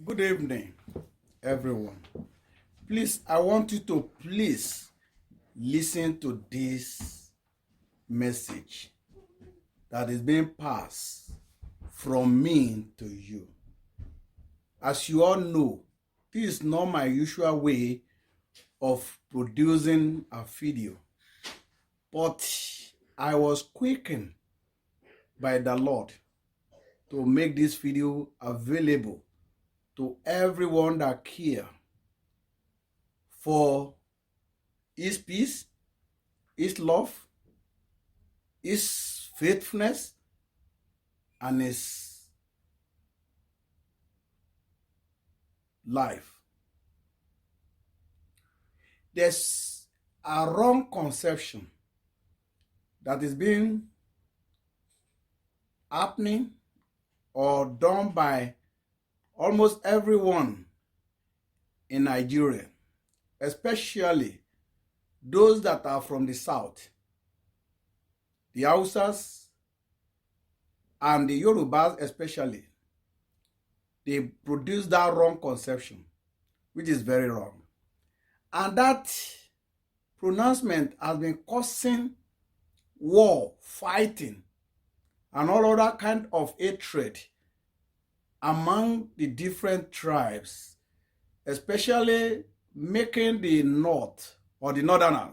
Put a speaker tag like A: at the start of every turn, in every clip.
A: Good evening, everyone. Please, I want you to listen to this message that is being passed from me to you. As you all know, this is not my usual way of producing a video, but I was quickened by the Lord to make this video available to everyone that care for His peace, His love, His faithfulness, and His life. There's a wrong conception that is being happening or done by almost everyone in Nigeria, especially those that are from the south, the Hausas and the Yorubas especially. They produce that wrong conception, which is very wrong. And that pronouncement has been causing war, fighting, and all other kind of hatred among the different tribes, especially making the north or the northern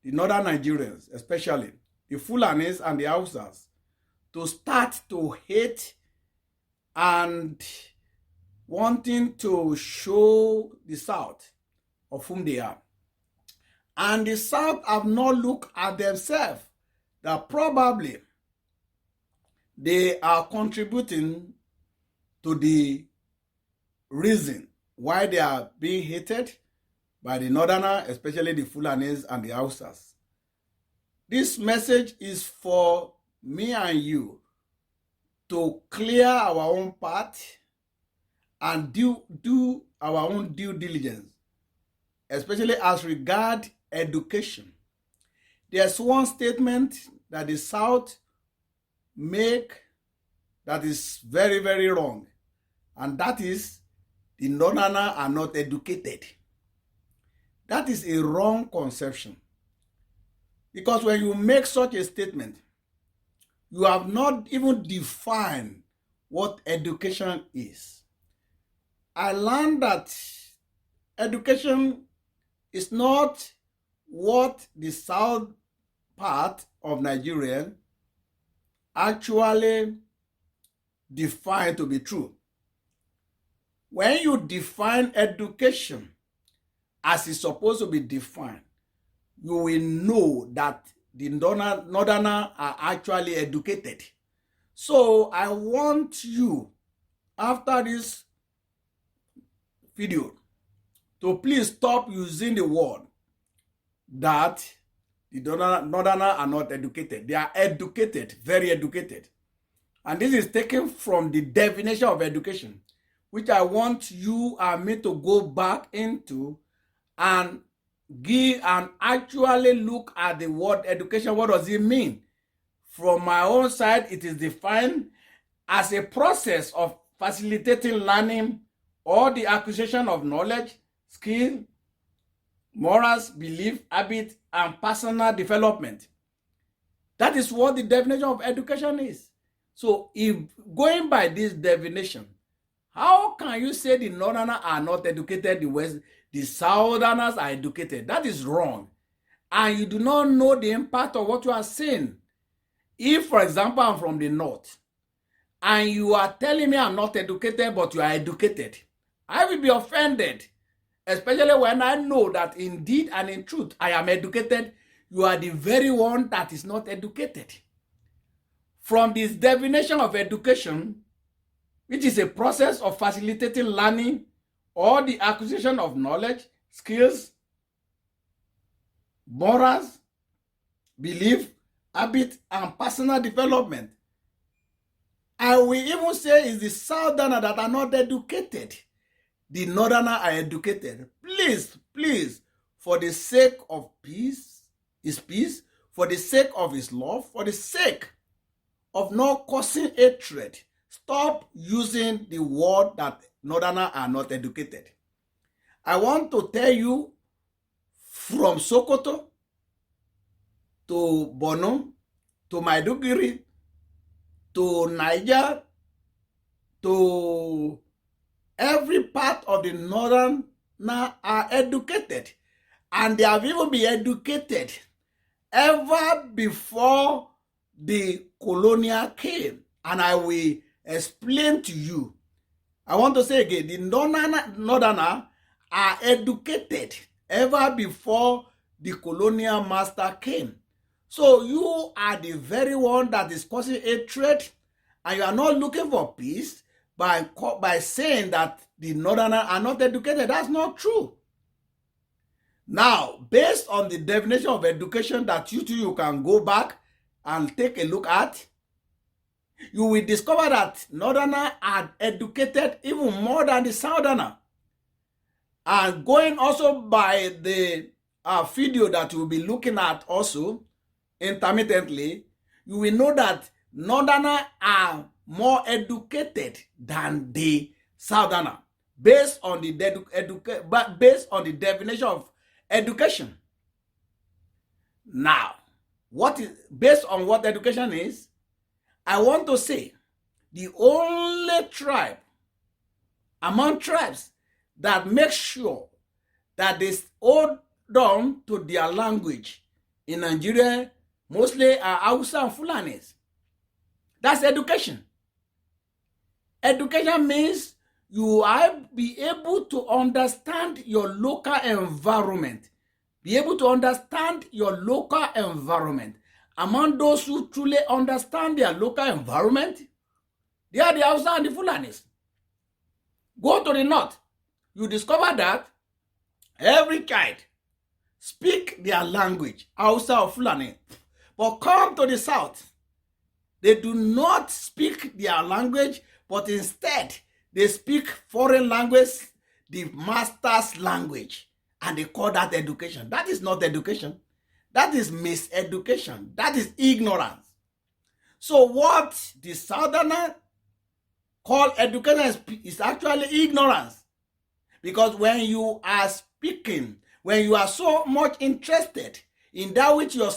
A: Nigerians, especially the Fulanis and the Hausas, to start to hate and wanting to show the South of whom they are. And the South have not looked at themselves that probably they are contributing to the reason why they are being hated by the Northerners, especially the Fulanis and the Hausas. This message is for me and you to clear our own path and do our own due diligence, especially as regard education. There's one statement that the South make that is very, very wrong, and that is the Northerners are not educated. That is a wrong conception, because when you make such a statement, you have not even defined what education is. I learned that education is not what the south part of Nigeria actually define to be true. When you define education as it's supposed to be defined, you will know that the Northerners are actually educated. So I want you, after this video, to please stop using the word that the Northerners are not educated. They are educated, very educated. And this is taken from the definition of education, which I want you and me to go back into and give and actually look at the word education. What does it mean? From my own side, it is defined as a process of facilitating learning or the acquisition of knowledge, skill, morals, belief, habit, and personal development. That is what the definition of education is. So if going by this definition, how can you say the Northerners are not educated, the Southerners are educated? That is wrong. And you do not know the impact of what you are saying. If, for example, I'm from the North, and you are telling me I'm not educated, but you are educated, I will be offended, especially when I know that indeed and in truth I am educated. You are the very one that is not educated. From this definition of education, which is a process of facilitating learning or the acquisition of knowledge, skills, morals, belief, habit, and personal development, I will even say it's the Southerners that are not educated. The Northerners are educated. Please, for the sake of peace, His peace, for the sake of His love, for the sake of not causing hatred, Stop using the word that Northerners are not educated. I want to tell you, from Sokoto to Borno to Maiduguri to Niger to every part of the Northern now are educated, and they have even been educated ever before the colonial came. And I will explain to you. I want to say again, the Northerners are educated ever before the colonial master came. So you are the very one that is causing hatred, and you are not looking for peace by saying that the Northerners are not educated. That's not true. Now, based on the definition of education that you can go back and take a look at, you will discover that Northerners are educated even more than the Southerners. And going also by the video that you'll be looking at also intermittently, you will know that Northerners are more educated than the Southerner based on the definition of education. Now, based on what education is, I want to say the only tribe among tribes that make sure that they hold on to their language in Nigeria mostly are Hausa and Fulanis. That's education. Education means you are be able to understand your local environment. Be able to understand your local environment. Among those who truly understand their local environment, they are the Hausa and the Fulanis. Go to the north, you discover that every child speak their language, Hausa or Fulani. But come to the south, they do not speak their language, but instead they speak foreign language, the master's language, and they call that education. That is not education. That is miseducation. That is ignorance. So what the Southerner call education is actually ignorance. Because when you are speaking, when you are so much interested in that which your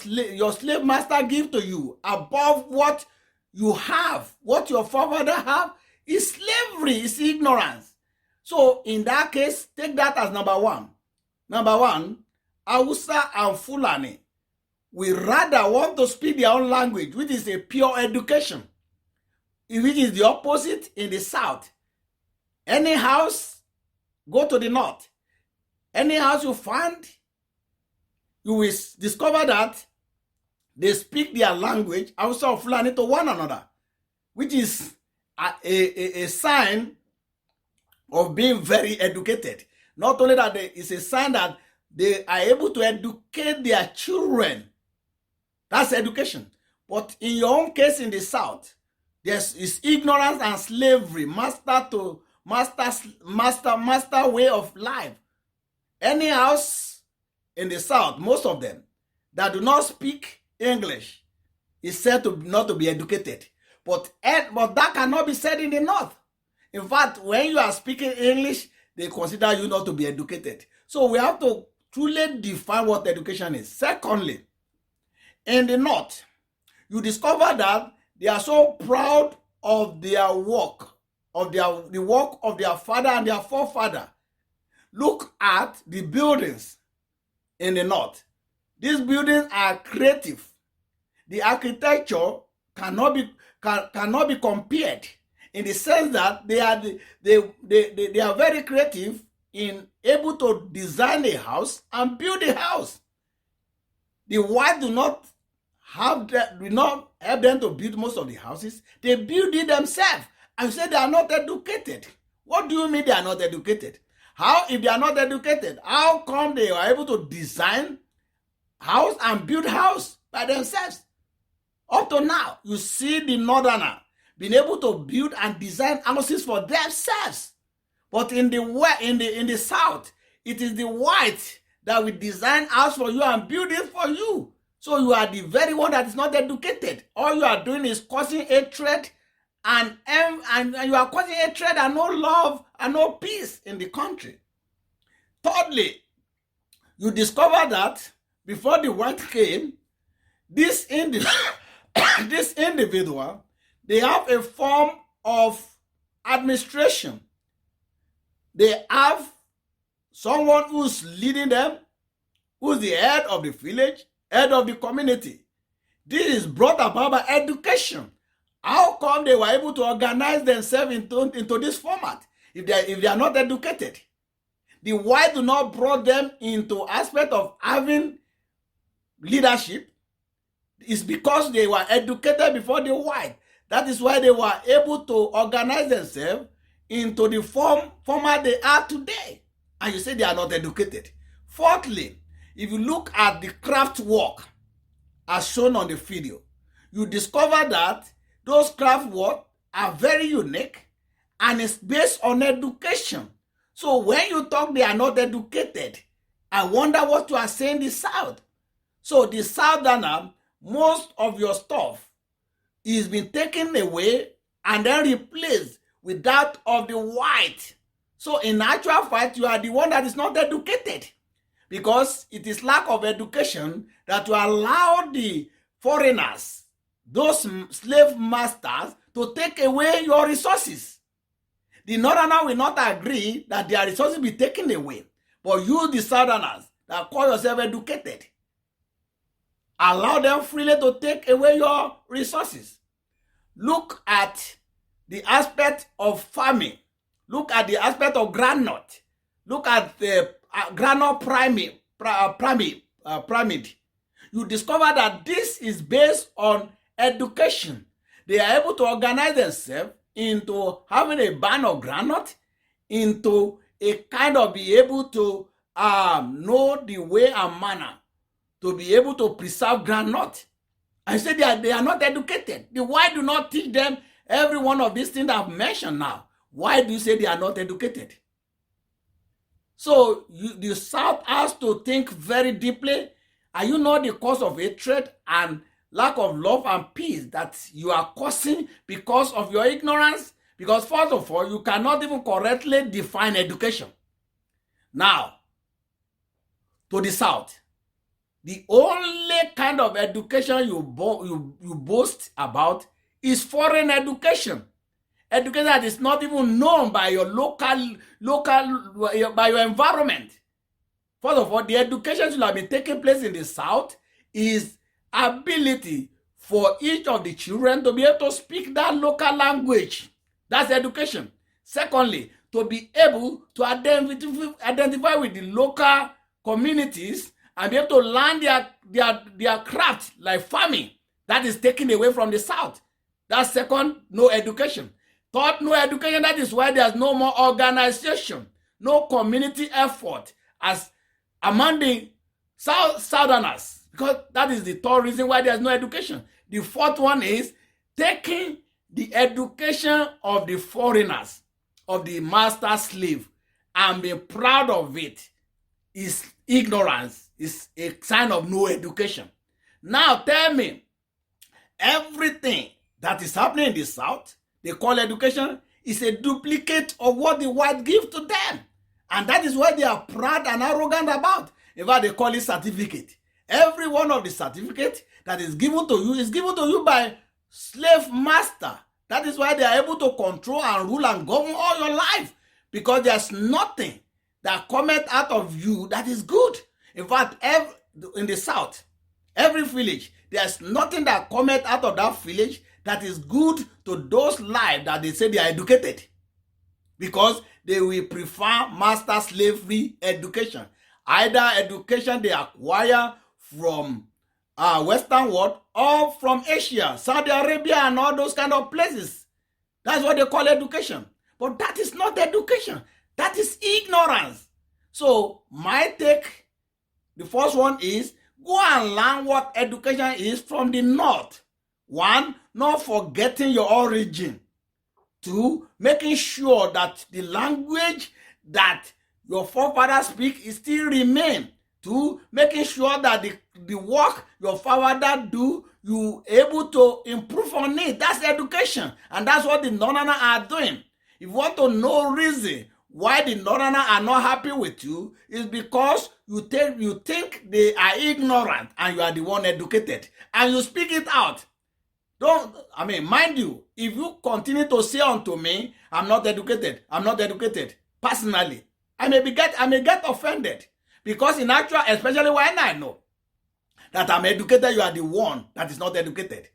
A: slave master give to you above what you have, what your forefather have, is slavery, is ignorance. So in that case, take that as number one. Number one, Hausa and Fulani, we rather want to speak their own language, which is a pure education, which is the opposite in the south. Any house, go to the north. Any house you find, you will discover that they speak their language, Hausa or Fulani, to one another, which is a sign of being very educated. Not only that, it's a sign that they are able to educate their children. That's education. But in your own case in the south, is ignorance and slavery, master way of life. Any house in the south, most of them, that do not speak English is said to not to be educated. But that cannot be said in the north. In fact, when you are speaking English, they consider you not to be educated. So we have to truly define what education is. Secondly, in the north, you discover that they are so proud of their work, of the work of their father and their forefather. Look at the buildings in the north. These buildings are creative. The architecture cannot be compared in the sense that they are very creative in able to design a house and build a house. The white do not help them to build most of the houses. They build it themselves and say they are not educated. What do you mean they are not educated? How, if they are not educated, how come they are able to design house and build house by themselves? Up to now, you see the northerner being able to build and design houses for themselves. But in the south, it is the white that will design house for you and build it for you. So you are the very one that is not educated. All you are doing is causing hatred and you are causing hatred and no love and no peace in the country. Thirdly, you discover that before the white came, this this individual, they have a form of administration. They have someone who's leading them, who's the head of the village, head of the community. This is brought about by education. How come they were able to organize themselves into this format if they are not educated? The white do not brought them into aspect of having leadership. It's because they were educated before the white. That is why they were able to organize themselves into the format they are today. And you say they are not educated. Fourthly, if you look at the craft work as shown on the video, you discover that those craft work are very unique and it's based on education. So when you talk they are not educated, I wonder what you are saying the South. So the Southerner, most of your stuff is been taken away and then replaced with that of the white. So in actual fact, you are the one that is not educated, because it is lack of education that will allow the foreigners, those slave masters, to take away your resources. The Northerner will not agree that their resources be taken away, but you, the Southerners, that call yourself educated, allow them freely to take away your resources. Look at the aspect of farming. Look at the aspect of groundnut. Look at the groundnut pyramid. You discover that this is based on education. They are able to organize themselves into having a band of groundnut, into a kind of be able to know the way and manner to be able to preserve groundnut. I say they are not educated. Why do not teach them every one of these things I've mentioned now? Why do you say they are not educated? So the South has to think very deeply. Are you not the cause of hatred and lack of love and peace that you are causing because of your ignorance? Because first of all, you cannot even correctly define education. Now, to the South, the only kind of education you boast about is foreign education. Education that is not even known by your by your environment. First of all, the education should have been taking place in the South is ability for each of the children to be able to speak that local language. That's education. Secondly, to be able to identify with the local communities and be able to learn their craft, like farming. That is taken away from the South. That's second, no education. Third, no education. That is why there's no more organization, no community effort as among the Southerners, because that is the third reason why there's no education. The fourth one is taking the education of the foreigners, of the master slave, and being proud of it is ignorance, is a sign of no education. Now tell me, everything that is happening in the South, they call education, is a duplicate of what the white give to them. And that is what they are proud and arrogant about. In fact, they call it certificate. Every one of the certificates that is given to you is given to you by slave master. That is why they are able to control and rule and govern all your life. Because there's nothing that cometh out of you that is good. In fact, in the South, every village, there's nothing that cometh out of that village that is good to those lives that they say they are educated. Because they will prefer master slavery education. Either education they acquire from Western world or from Asia, Saudi Arabia and all those kind of places. That's what they call education. But that is not education. That is ignorance. So my take, the first one is go and learn what education is from the North. One, not forgetting your origin. Two, making sure that the language that your forefathers speak is still remain. Two, making sure that the work your father do you able to improve on it. That's education. And that's what the Northerners are doing. If you want to know reason why the Northerners are not happy with you, is because you think they are ignorant and you are the one educated. And you speak it out. Mind you, if you continue to say unto me, I'm not educated, personally, I may get offended. Because in actual, especially when I know that I'm educated, you are the one that is not educated.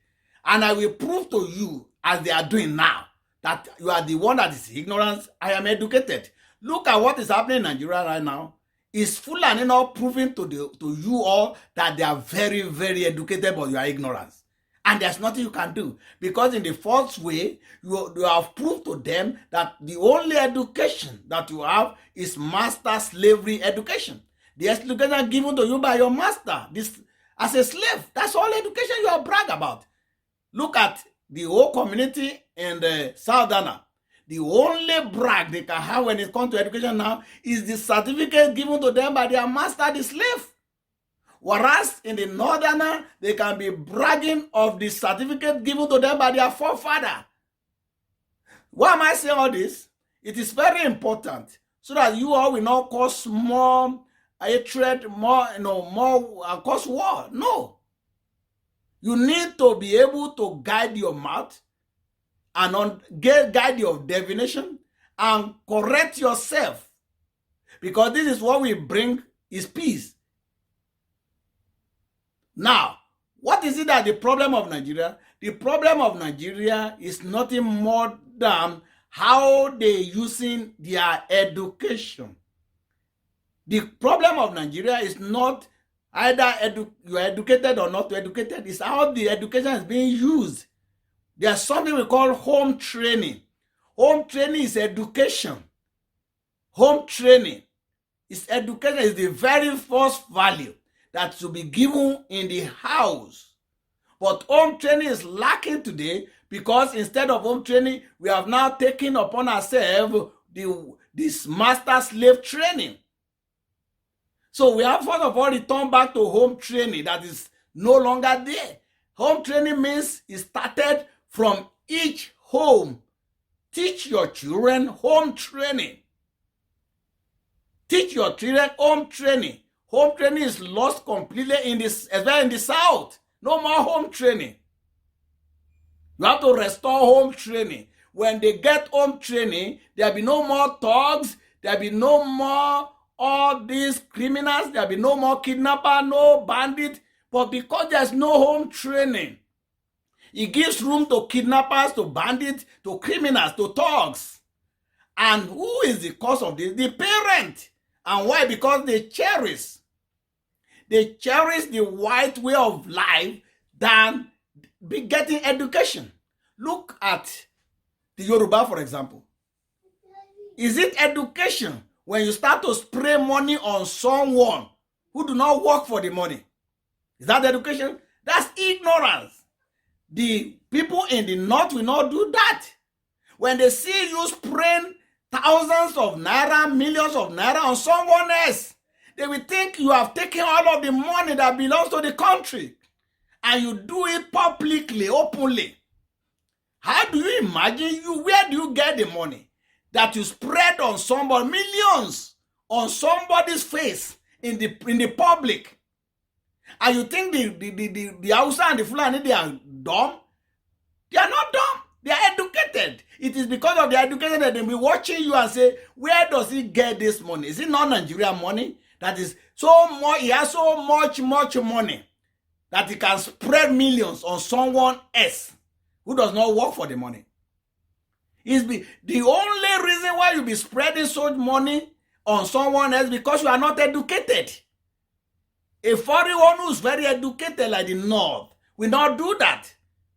A: And I will prove to you, as they are doing now, that you are the one that is ignorant, I am educated. Look at what is happening in Nigeria right now. It's full and enough proving to you all that they are very, very educated, but you are ignorant. And there's nothing you can do. Because in the first way, you have proved to them that the only education that you have is master slavery education. The education given to you by your master as a slave. That's all education you have brag about. Look at the whole community in the Southerner. The only brag they can have when it comes to education now is the certificate given to them by their master, the slave. Whereas in the Northerner, they can be bragging of the certificate given to them by their forefather. Why am I saying all this? It is very important so that you all will not cause more hatred, cause war. No. You need to be able to guide your mouth and guide your divination and correct yourself. Because this is what we bring is peace. Now, what is it that the problem of Nigeria? The problem of Nigeria is nothing more than how they using their education. The problem of Nigeria is not either you are educated or not educated. It's how the education is being used. There's something we call home training. Home training is education. Home training is education, is the very first value that should be given in the house. But home training is lacking today because instead of home training, we have now taken upon ourselves this master-slave training. So we have first of all returned back to home training that is no longer there. Home training means it started from each home. Teach your children home training. Teach your children home training. Home training is lost completely especially in the South. No more home training. You have to restore home training. When they get home training, there'll be no more thugs, there'll be no more all these criminals, there'll be no more kidnapper, no bandit. But because there's no home training, it gives room to kidnappers, to bandits, to criminals, to thugs. And who is the cause of this? The parent. And why? Because they cherish the white way of life than getting education. Look at the Yoruba, for example. Is it education when you start to spray money on someone who do not work for the money? Is that education? That's ignorance. The people in the north will not do that. When they see you spraying thousands of naira, millions of naira on someone else, they will think you have taken all of the money that belongs to the country and you do it publicly, openly. How do you imagine where do you get the money that you spread on somebody, millions on somebody's face in the public? And you think the Hausa and the Fulani, they are dumb? They are not dumb. They are educated. It is because of the education that they will be watching you and say, where does he get this money? Is it not Nigerian money? That is so much, he has so much money that he can spread millions on someone else who does not work for the money. The only reason why you be spreading so much money on someone else because you are not educated. A foreign one who is very educated like the North will not do that.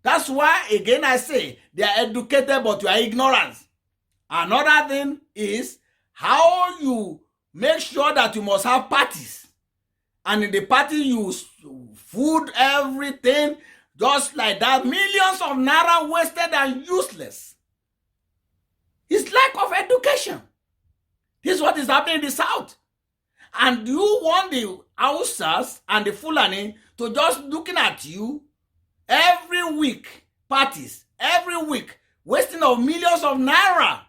A: That's why, again, I say, they are educated, but you are ignorant. Another thing is how you make sure that you must have parties. And in the party, you food, everything, just like that. Millions of naira wasted and useless. It's lack of education. This is what is happening in the South. And you want the Hausas and the Fulani to just looking at you Every week, parties, every week, wasting of millions of naira.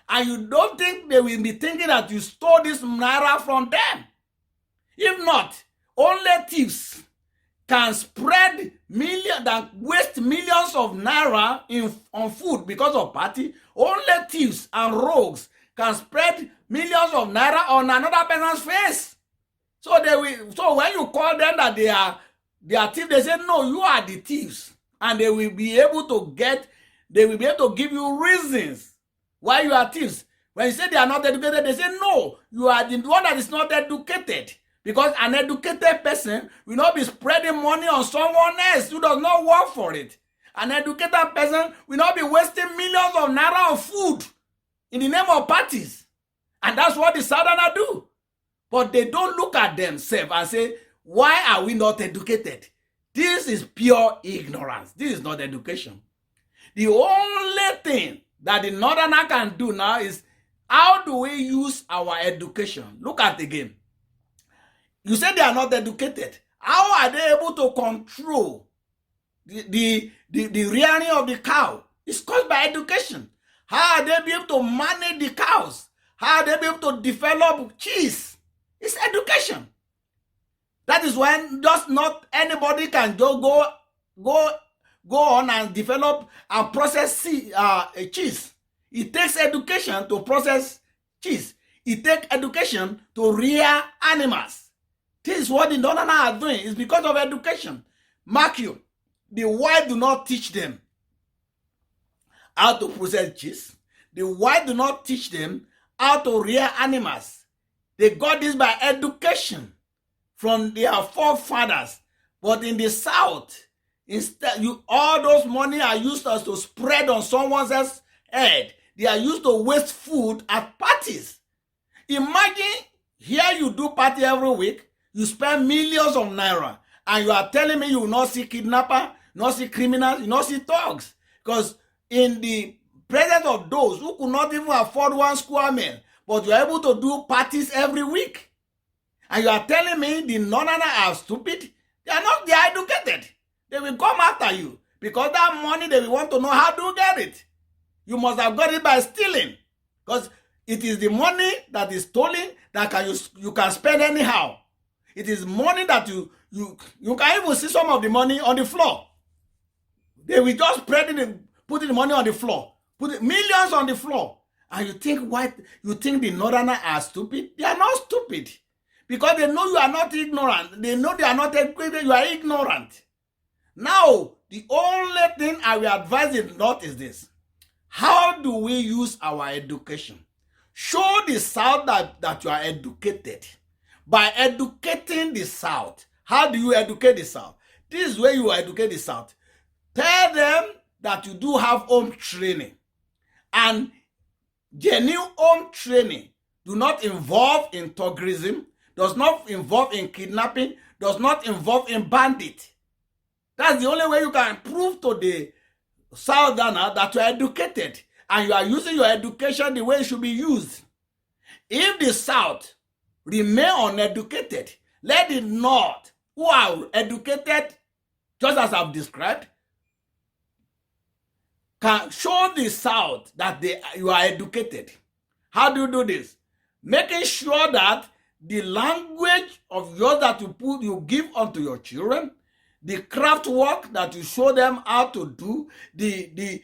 A: And you don't think they will be thinking that you stole this naira from them. If not, only thieves can spread millions, that waste millions of naira on food because of party. Only thieves and rogues can spread millions of naira on another person's face. So when you call them that they are thieves, they say, no, you are the thieves. And they will be able to give you reasons why you are thieves. When you say they are not educated, they say, no, you are the one that is not educated. Because an educated person will not be spreading money on someone else who does not work for it. An educated person will not be wasting millions of naira on food in the name of parties. And that's what the Southerners do. But they don't look at themselves and say, why are we not educated? This is pure ignorance. This is not education. The only thing that the Northerner can do now is, how do we use our education? Look at it again. You say they are not educated. How are they able to control the rearing of the cow? It's caused by education. How are they be able to manage the cows? How are they be able to develop cheese? It's education. That is when just not anybody can just go on and develop and process cheese. It takes education to process cheese. It takes education to rear animals. This is what the Northerners are doing. It's because of education. Mark you, the white do not teach them how to process cheese. The white do not teach them how to rear animals. They got this by education from their forefathers. But in the South, instead, all those money are used as to spread on someone else's head. They are used to waste food at parties. Imagine here you do party every week, you spend millions of naira, and you are telling me you will not see kidnapper, not see criminals, you not see thugs. Because in the presence of those who could not even afford 1 square meal, but you are able to do parties every week. And you are telling me the Northerners are stupid? They are not, they are educated. They will come after you. Because that money, they will want to know how to get it. You must have got it by stealing. Because it is the money that is stolen that you can spend anyhow. It is money that you can even see some of the money on the floor. They will just spread it, put the money on the floor, put millions on the floor. And you think the Northerners are stupid? They are not stupid. Because they know you are not ignorant. They know they are not educated, you are ignorant. Now, the only thing I will advise the North is this. How do we use our education? Show the South that you are educated. By educating the South. How do you educate the South? This is where you educate the South. Tell them that you do have home training. And genuine home training do not involve in thuggerism, does not involve in kidnapping, does not involve in bandit. That's the only way you can prove to the Southerner that you are educated and you are using your education the way it should be used. If the South remain uneducated, let the North, who are educated, just as I've described, can show the South that you are educated. How do you do this? Making sure that the language of yours that you give unto your children, the craft work that you show them how to do, the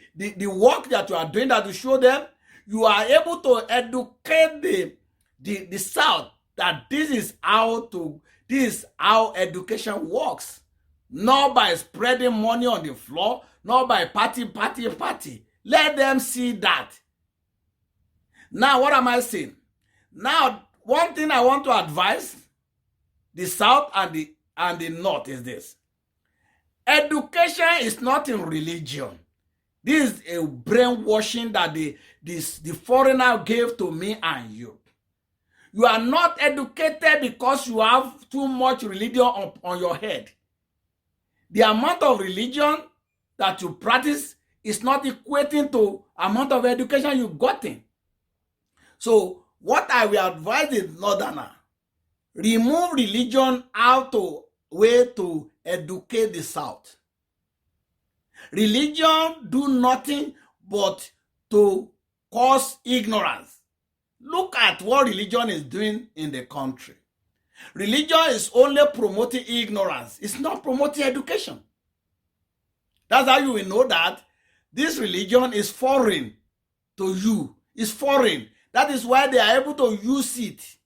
A: work that you are doing that you show them, you are able to educate the South that this is how education works. Not by spreading money on the floor, not by party. Let them see that. Now, what am I saying? Now, one thing I want to advise the South and the North is this. Education is not in religion. This is a brainwashing that the foreigner gave to me and you. You are not educated because you have too much religion on your head. The amount of religion that you practice is not equating to amount of education you've gotten. So what I will advise the Northerner, remove religion out of way to educate the South. Religion do nothing but to cause ignorance. Look at what religion is doing in the country. Religion is only promoting ignorance. It's not promoting education. That's how you will know that this religion is foreign to you. It's foreign. That is why they are able to use it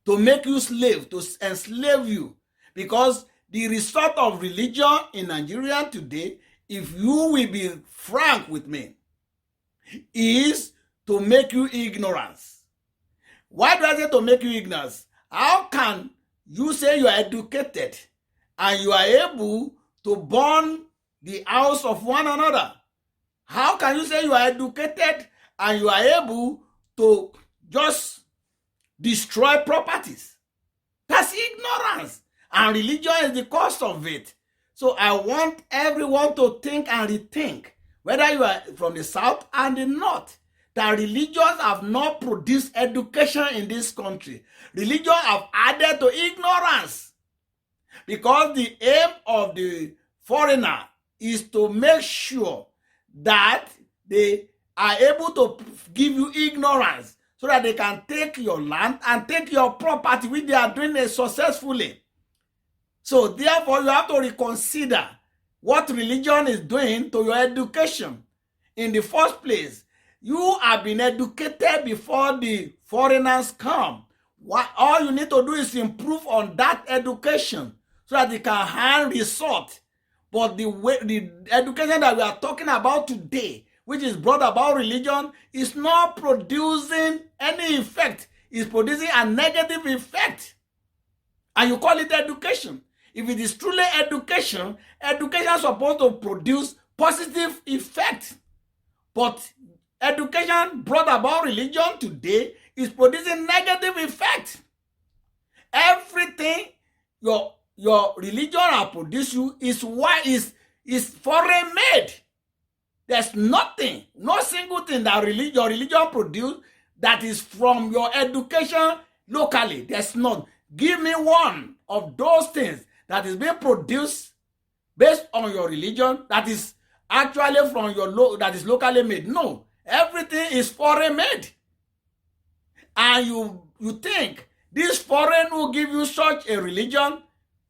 A: to make you slave, to enslave you. Because the result of religion in Nigeria today, if you will be frank with me, is to make you ignorant. Why do I say to make you ignorant? How can you say you are educated and you are able to burn the house of one another? How can you say you are educated and you are able to just destroy properties? That's ignorance. And religion is the cause of it. So I want everyone to think and rethink, whether you are from the south and the north, that religions have not produced education in this country. Religion have added to ignorance. Because the aim of the foreigner is to make sure that they are able to give you ignorance so that they can take your land and take your property, which they are doing successfully. So therefore, you have to reconsider what religion is doing to your education. In the first place, you have been educated before the foreigners come. All you need to do is improve on that education so that you can hand result. But the education that we are talking about today, which is brought about religion, is not producing any effect. It's producing a negative effect. And you call it education. If it is truly education, education is supposed to produce positive effect. But education brought about religion today is producing negative effect. Everything your religion has produced you is foreign made. There's nothing, no single thing that your religion produced that is from your education locally. There's none. Give me one of those things that is being produced based on your religion that is actually from that is locally made. No, everything is foreign made. And you think this foreign will give you such a religion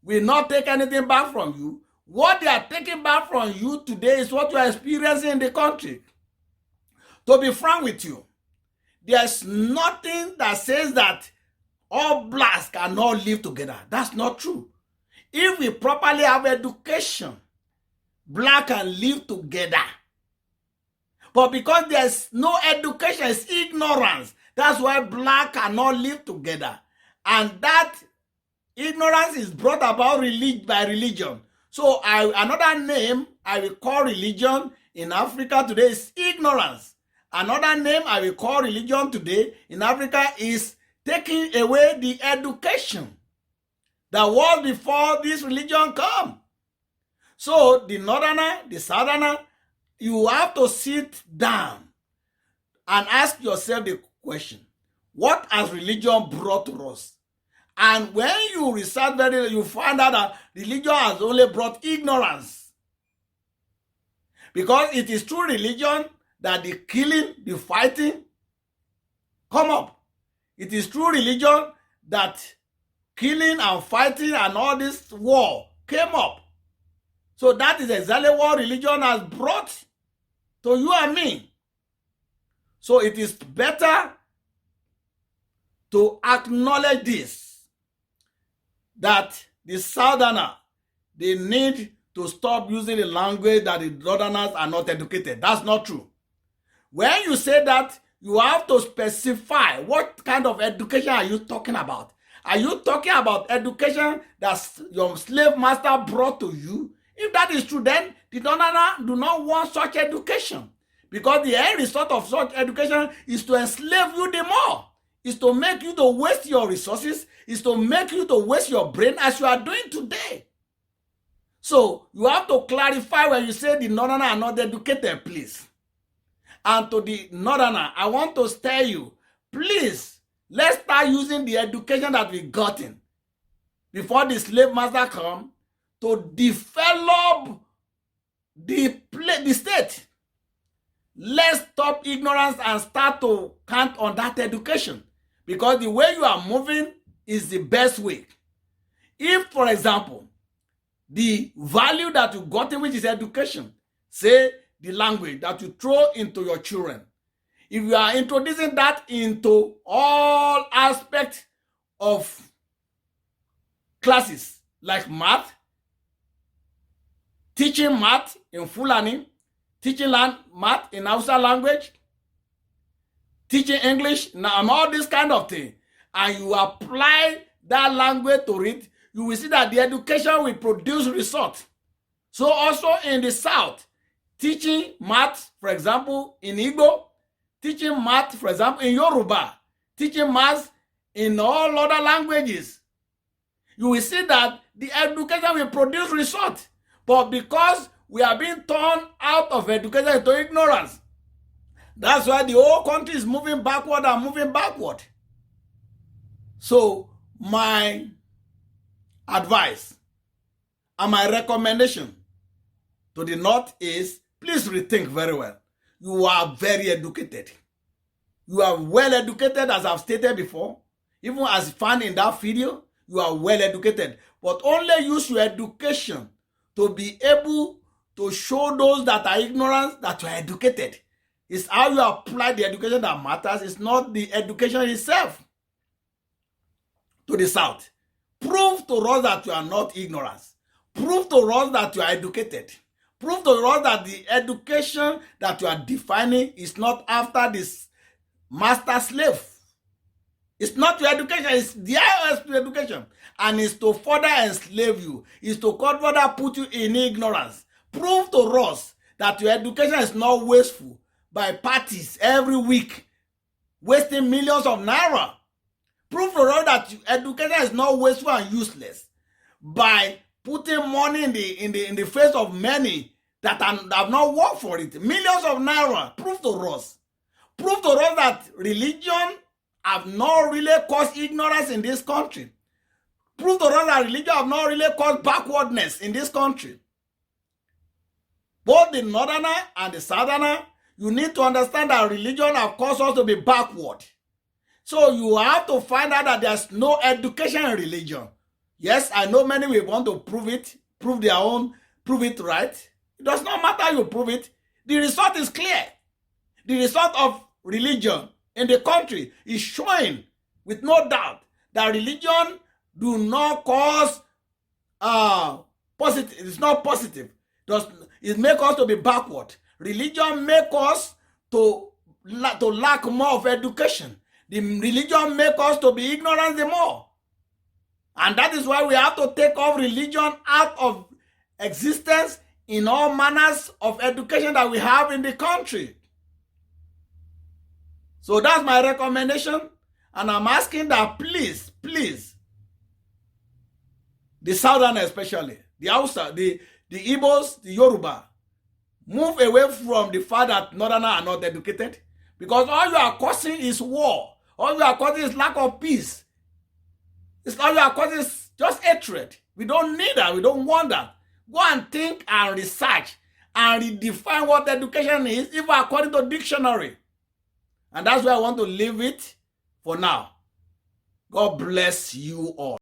A: will not take anything back from you. What they are taking back from you today is what you are experiencing in the country. To be frank with you, there's nothing that says that all blacks cannot live together. That's not true. If we properly have education, black can live together. But because there's no education, it's ignorance. That's why black cannot live together. And that ignorance is brought about by religion. So another name I will call religion in Africa today is ignorance. Another name I will call religion today in Africa is taking away the education that was before this religion come. So the northerner, the southerner, you have to sit down and ask yourself the question, what has religion brought to us? And when you research you find out that religion has only brought ignorance. Because it is through religion that the killing, the fighting come up. It is through religion that killing and fighting and all this war came up. So that is exactly what religion has brought to you and me. So it is better to acknowledge this, that the southerner, they need to stop using the language that the northerners are not educated. That's not true. When you say that, you have to specify what kind of education are you talking about. Are you talking about education that your slave master brought to you? If that is true, then the northerner do not want such education. Because the end result of such education is to enslave you the more. Is to make you to waste your resources, is to make you to waste your brain as you are doing today. So you have to clarify when you say the northerner are not educated, please. And to the northerner, I want to tell you, please, let's start using the education that we gotten before the slave master come to develop the state, let's stop ignorance and start to count on that education, because the way you are moving is the best way. If, for example, the value that you got in, which is education, say the language that you throw into your children, if you are introducing that into all aspects of classes like math, teaching math in Fulani, teaching math in Hausa language, teaching English, now and all this kind of thing, and you apply that language to it, you will see that the education will produce results. So also in the South, teaching math, for example, in Igbo, teaching math, for example, in Yoruba, teaching math in all other languages, you will see that the education will produce results. But because we are being turned out of education into ignorance, that's why the whole country is moving backward and moving backward. So my advice and my recommendation to the North is, please rethink very well. You are very educated. You are well educated, as I've stated before. Even as found in that video, you are well educated. But only use your education to be able to show those that are ignorant that you are educated. It's how you apply the education that matters. It's not the education itself. To the South, prove to us that you are not ignorant. Prove to us that you are educated. Prove to us that the education that you are defining is not after this master slave. It's not your education, it's their education. And it's to further enslave you. It's to further put you in ignorance. Prove to us that your education is not wasteful by parties every week, wasting millions of naira. Prove to us that education is not wasteful and useless by putting money in the face of many that have not worked for it. Millions of naira. Prove to us. Prove to us that religion have not really caused ignorance in this country. Prove to us that religion have not really caused backwardness in this country. Both the northerner and the southerner, you need to understand that religion have caused us to be backward. So you have to find out that there's no education in religion. Yes, I know many will want to prove it, prove their own, prove it right. It does not matter how you prove it. The result is clear. The result of religion in the country is showing with no doubt that religion do not cause positive. It's not positive. It makes us to be backward. Religion makes us to lack more of education. The religion makes us to be ignorant the more. And that is why we have to take off religion out of existence in all manners of education that we have in the country. So that's my recommendation. And I'm asking that please, the Southern especially, the Hausa, the Igbos, the Yoruba, move away from the fact that Northerners are not educated. Because all you are causing is war. All you are causing is lack of peace. All you are causing is just hatred. We don't need that. We don't want that. Go and think and research and redefine what education is, even according to dictionary. And that's where I want to leave it for now. God bless you all.